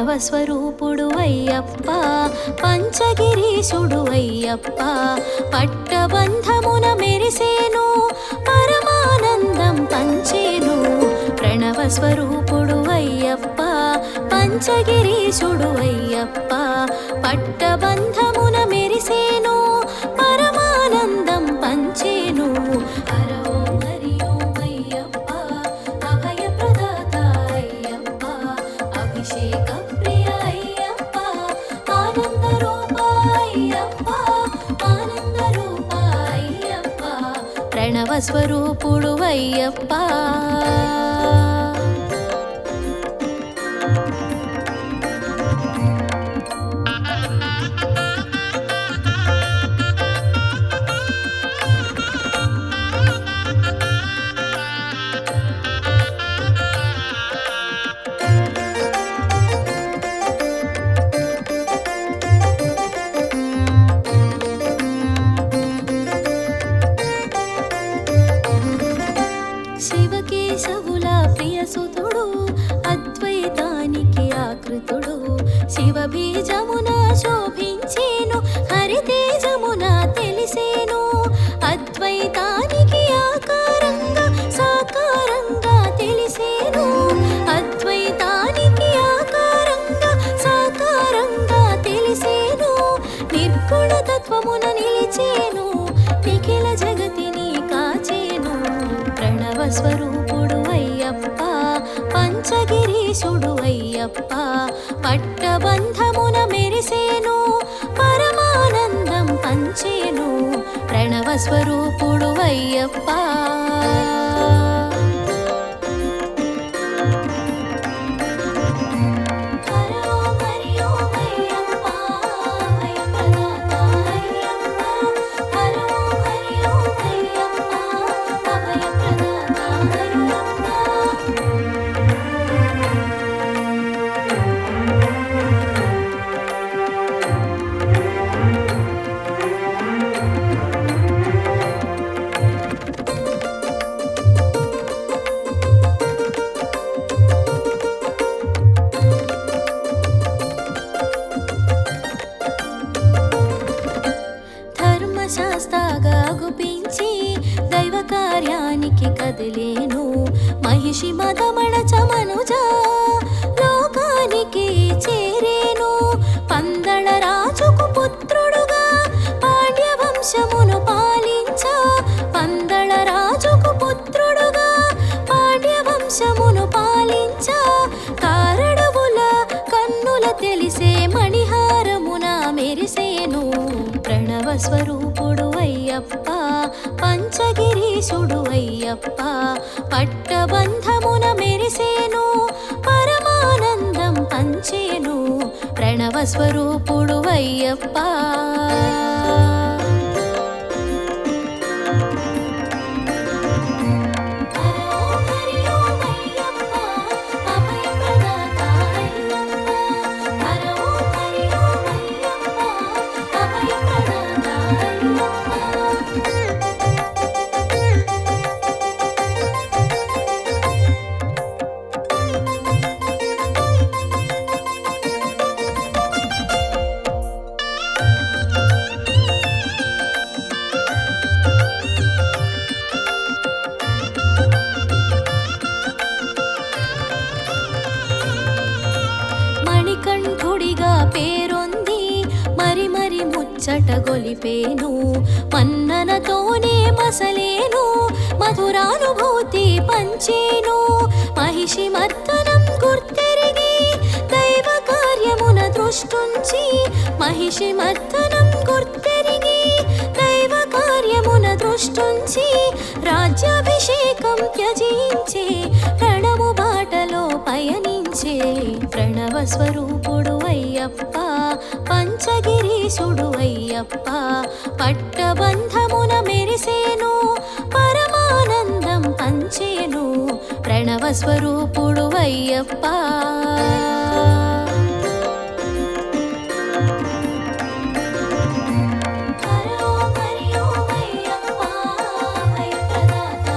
ప్రణవస్వరూపుడు అయ్యప్ప పంచగిరీశుడు అయ్యప్ప పట్టబంధమున మెరిసేను పరమానందం పంచేను ప్రణవస్వరూపుడు అయ్యప్ప పంచగిరీశుడు అయ్యప్ప పట్టబంధమున మెరిసేను పరమానందం పంచేను ప్రణవస్వరూపుడు అయ్యప్ప శివకేశవుల ప్రియసుతుడు అద్వైతానికి ఆకృతుడు శివబీజమున శోభించేను హరితేజమున తెలిసేను అద్వైతానికి ఆకారంగా సాకారంగా తెలిసేను అద్వైతానికి ఆకారంగా సాకారంగా తెలిసేను నిర్గుణ తత్వమున నిలిచేను నిఖిల జగతిని కాచేను ప్రణవస్వరూపుడు అయ్యప్ప పంచగిరీశుడు అయ్యప్ప పట్టబంధమున మెరిసేను పరమానందం పంచేను ప్రణవస్వరూపుడు అయ్యప్ప శాస్త్రగా గుపించి దైవ కార్యానికి కదిలేను మహిషి మదమణచ మనుజ లోకానికి చేరేను పందళ రాజుకు పుత్రుడుగా పాండ్య వంశమును పాలించ పందళ రాజుకు పుత్రుడుగా పాండ్య వంశమును పాలించ కారడవుల కన్నుల తెలిసే మణిహారమున మెరిసేను ప్రణవస్వరూపుడు అయ్యప్ప పంచగిరీశుడు అయ్యప్ప పట్టబంధమున మెరిసేను పరమానందం పంచేను ప్రణవస్వరూపుడు అయ్యప్ప మణికంఠుడిగా పేరొంది మరి మరి ముచ్చట గొలిపేను మన్ననతోనే మసలేను మధురానుభూతి పంచేను మహిషి మర్దనం గుర్తెరిగి దైవ కార్యమున దృష్టుంచి మహిషి మర్దనం గుర్తెరిగి దైవ కార్యమున దృష్టుంచి రాజ్యాభిషేకం త్యజించే రణము బాటలో పయనించే ప్రణవస్వరూపుడు అయ్యప్ప పంచగిరీశుడు అయ్యప్ప పట్టబంధమున మెరిసేను పరమానందం పంచేను ప్రణవస్వరూపుడు అయ్యప్ప హరి ఓం హరి ఓం అయ్యప్ప అభయప్రదాత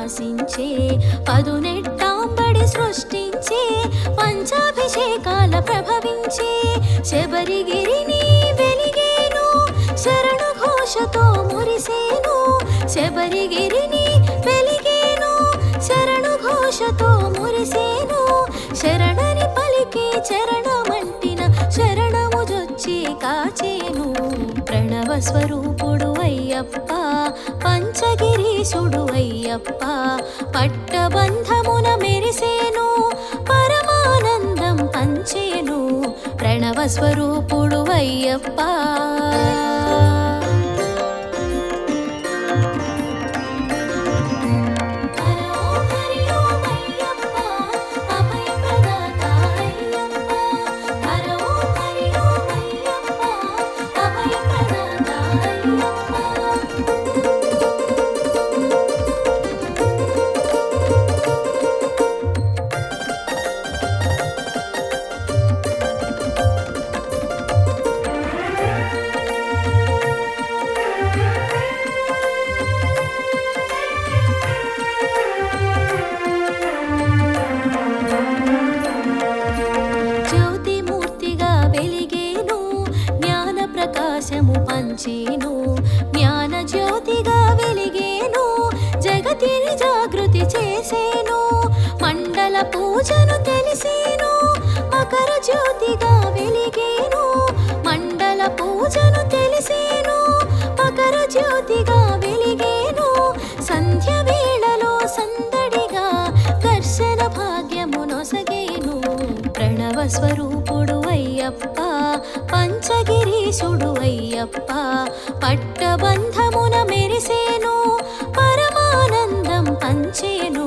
భాసించే పదునెట్టాంబడి సృష్టించే పంచాభిషేకాల ప్రభవించే శబరిగిరిని వెలిగేను శరణు ఘోషతో మురిసేను శబరిగిరిని వెలిగేను శరణు ఘోషతో మురిసేను శరణని పలికి చరణమంటిన శరణము జొచ్చి కాచేను ప్రణవ స్వరూపుడు అయ్యప్ప పంచగిరీశుడు అయ్యప్ప పట్టబంధమున మెరిసేను పరమానందం పంచేను ప్రణవ స్వరూపుడు అయ్యప్ప పంచేను జ్ఞాన జ్యోతిగా వెలిగేను జగతిని జాగృతి చేసేను మండల పూజను తెలిసేను మకర జ్యోతిగా వెలిగేను మండల పూజను తెలిసేను మకర జ్యోతిగా వెలిగేను సంధ్య వేళలో సందడిగా దర్శన భాగ్యము నొసగేను ప్రణవ స్వరూపుడు అయ్యప్ప పంచగిరీశుడు అయ్యప్ప పట్టబంధమున మెరిసేను పరమానందం పంచేను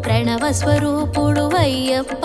ప్రణవ స్వరూపుడు అయ్యప్ప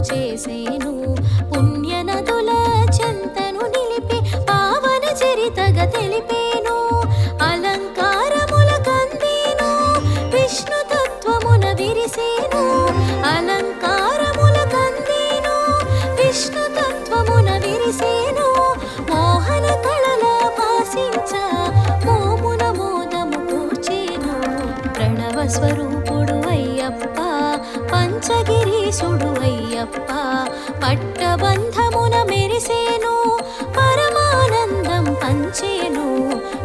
చేసేను పుణ్యనదుల చెంతను నిలిపి పావన చరితగా తెలిపేను అలంకారముల కందేను విష్ణు తత్వమున విరిసేను అలంకారముల కందేను విష్ణు తత్వమున విరిసేను మోహన కళల భాసించ మోమున మోదము కూర్చేను ప్రణవ స్వరూపుడు అయ్యప్ప పంచగిరీశుడు అయ్యప్ప పట్టబంధమున మెరిసేను పరమానందం పంచేను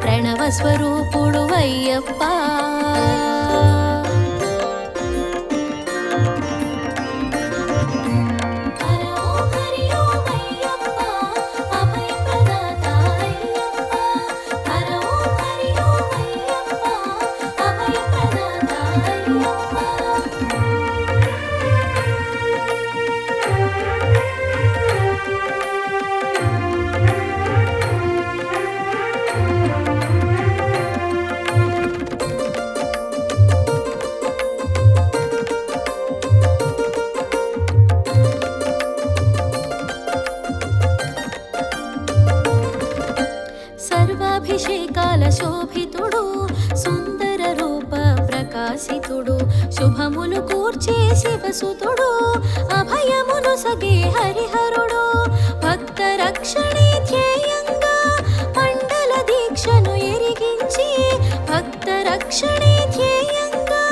ప్రణవ స్వరూపుడు అయ్యప్ప సర్వాభిషేకాల శోభితుడు సుందర రూప ప్రకాశితుడు శుభములు కూర్చే శివసుతుడు అభయమును సగే హరిహరుడు భక్త రక్షణే ధ్యేయంగా మండల దీక్షను ఎరిగించి భక్త రక్షణే ధ్యేయంగా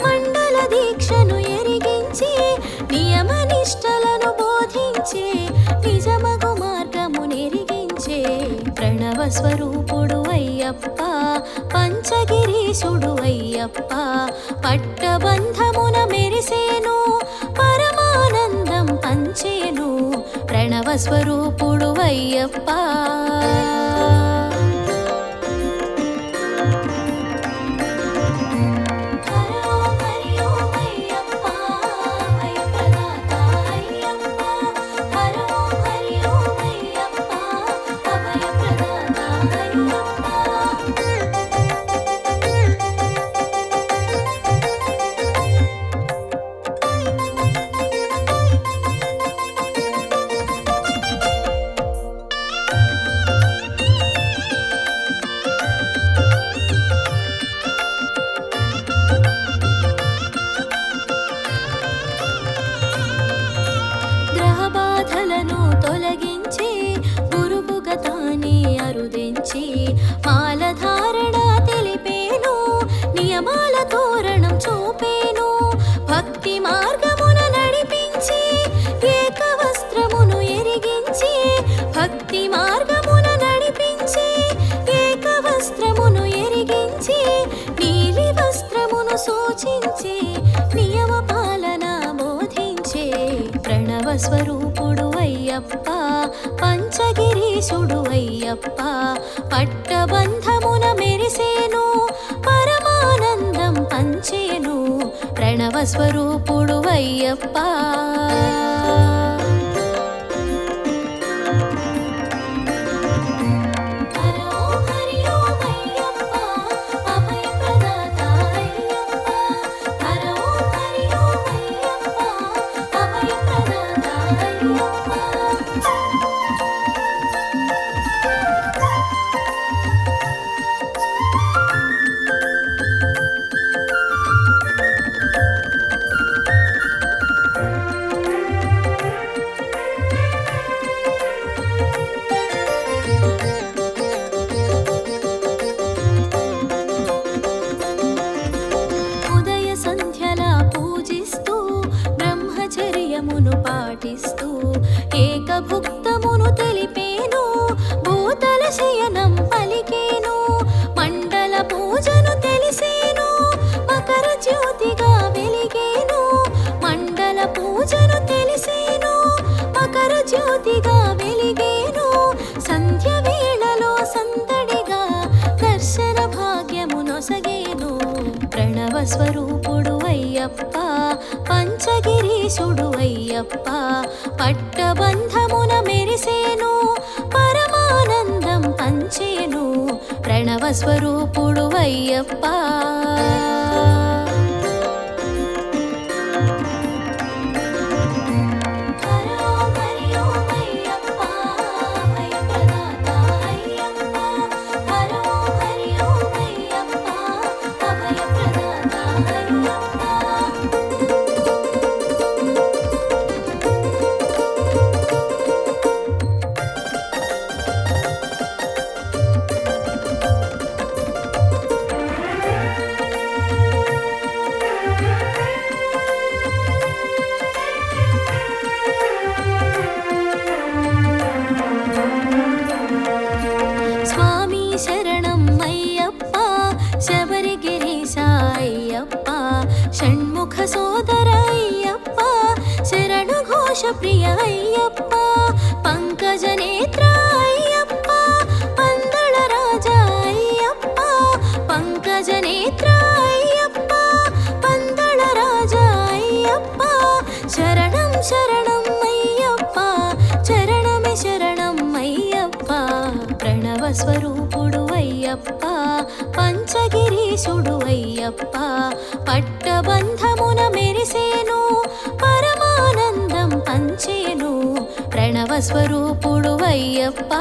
మండల దీక్షను ఎరిగించి నియమ నిష్టలను బోధించే నిజమగు మార్గము నెరిగించే ప్రణవ స్వరూపుడు అయ్యప్ప పంచగిరీశుడు అయ్యప్ప పట్టబంధమున మెరిసేను పరమానందం పంచేను ప్రణవ స్వరూపుడు అయ్యప్ప స్వరూపుడు అయ్యప్ప పంచగిరీశుడు అయ్యప్ప పట్టబంధమున మెరిసేను పరమానందం పంచేను ప్రణవ స్వరూపుడు అయ్యప్ప పాటిస్తూ ఏకభుక్తమును తెలిపేను భూతల శయనం పలికేను మండల పూజను తెలిసేను మకర జ్యోతిగా వెలిగేను మండల పూజను తెలిసేను మకర జ్యోతిగా వెలిగేను సంధ్య వేళలో సందడిగా దర్శన భాగ్యమునొసగేను ప్రణవ స్వరూపుడు అయ్యప్ప పంచగిరీశుడు అయ్యప్ప పట్టబంధమున మెరిసేను పరమానందం పంచేను ప్రణవ స్వరూపుడు అయ్యప్ప షణ్ముఖ సోదర అయ్యప్ప శరణు ఘోష ప్రియ అయ్యప్ప పంకజ నేత్ర అయ్యప్ప పందళ రాజా అయ్యప్ప పంకజ నేత్ర అయ్యప్ప పందళ రాజా అయ్యప్ప శరణం శరణం అయ్యప్ప చరణమే శరణం అయ్యప్ప ప్రణవ స్వరూపుడు అయ్యప్ప పంచగిరీశుడు అయ్యప్ప పట్టబంధమున మెరిసేను పరమానందం పంచేను ప్రణవ స్వరూపుడు అయ్యప్ప